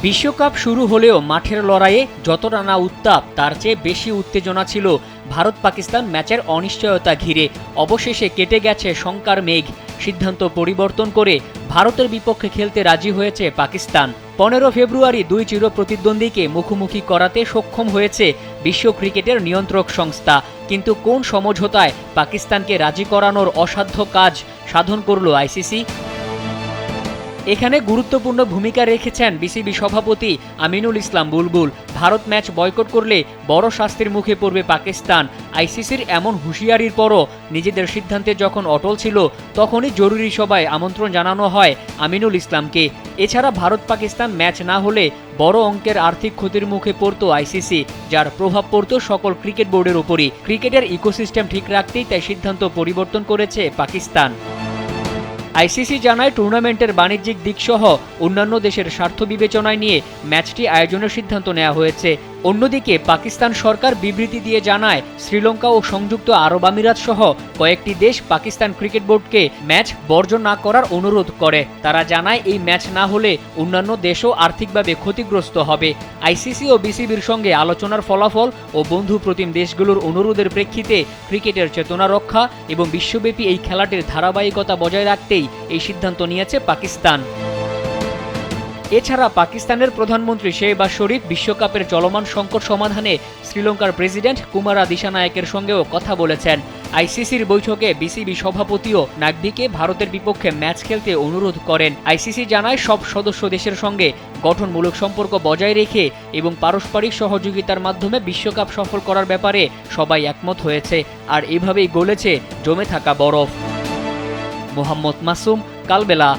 বিশ্বকাপ শুরু হলেও মাঠের লড়াইয়ে যতটা না উত্তাপ তার চেয়ে বেশি উত্তেজনা ছিল ভারত পাকিস্তান ম্যাচের অনিশ্চয়তা ঘিরে। অবশেষে কেটে গেছে শঙ্কার মেঘ। সিদ্ধান্ত পরিবর্তন করে ভারতের বিপক্ষে খেলতে রাজি হয়েছে পাকিস্তান। 15 ফেব্রুয়ারি দুই চিরপ্রতিদ্বন্দ্বীকে মুখোমুখি করাতে সক্ষম হয়েছে বিশ্ব ক্রিকেটের নিয়ন্ত্রক সংস্থা। কিন্তু কোন সমঝোতায় পাকিস্তানকে রাজি করানোর অসাধ্য কাজ সাধন করল আইসিসি? এখানে গুরুত্বপূর্ণ ভূমিকা রেখেছেন বিসিবি সভাপতি আমিনুল ইসলাম বুলবুল। ভারত ম্যাচ বয়কট করলে বড় শাস্তির মুখে পড়বে পাকিস্তান। আইসিসির এমন হুঁশিয়ারির পরও নিজেদের সিদ্ধান্তে যখন অটল ছিল, তখনই জরুরি সভায় আমন্ত্রণ জানানো হয় আমিনুল ইসলামকে। এছাড়া ভারত পাকিস্তান ম্যাচ না হলে বড় অঙ্কের আর্থিক ক্ষতির মুখে পড়ত আইসিসি, যার প্রভাব পড়ত সকল ক্রিকেট বোর্ডের উপরই। ক্রিকেটের ইকোসিস্টেম ঠিক রাখতেই তাই সিদ্ধান্ত পরিবর্তন করেছে পাকিস্তান। আইসিসি জানায়, টুর্নামেন্টের বাণিজ্যিক দিকসহ অন্যান্য দেশের স্বার্থ বিবেচনায় নিয়ে ম্যাচটি আয়োজনের সিদ্ধান্ত নেওয়া হয়েছে। অন্যদিকে পাকিস্তান সরকার বিবৃতি দিয়ে জানায়, শ্রীলঙ্কা ও সংযুক্ত আরব আমিরাত সহ কয়েকটি দেশ পাকিস্তান ক্রিকেট বোর্ডকে ম্যাচ বর্জন না করার অনুরোধ করে। তারা জানায়, এই ম্যাচ না হলে অন্যান্য দেশও আর্থিকভাবে ক্ষতিগ্রস্ত হবে। আইসিসি ও বিসিবির সঙ্গে আলোচনার ফলাফল ও বন্ধু প্রতিম দেশগুলোর অনুরোধের প্রেক্ষিতে ক্রিকেটের চেতনা রক্ষা এবং বিশ্বব্যাপী এই খেলাটির ধারাবাহিকতা বজায় রাখতেই এই সিদ্ধান্ত নিয়েছে পাকিস্তান। এছাড়া পাকিস্তানের প্রধানমন্ত্রী শেহবাজ শরীফ বিশ্বকাপের চলমান সংকট সমাধানে শ্রীলঙ্কার প্রেসিডেন্ট কুমারা দিশানায়েকের সঙ্গেও কথা বলেছেন। আইসিসির বৈঠকে বিসিবি সভাপতিও নাকভিকে ভারতের বিপক্ষে ম্যাচ খেলতে অনুরোধ করেন। আইসিসি জানায়, সব সদস্য দেশের সঙ্গে গঠনমূলক সম্পর্ক বজায় রেখে এবং পারস্পরিক সহযোগিতার মাধ্যমে বিশ্বকাপ সফল করার ব্যাপারে সবাই একমত হয়েছে। আর এভাবেই গলেছে জমে থাকা বরফ। মোহাম্মদ মাসুম, কালবেলা।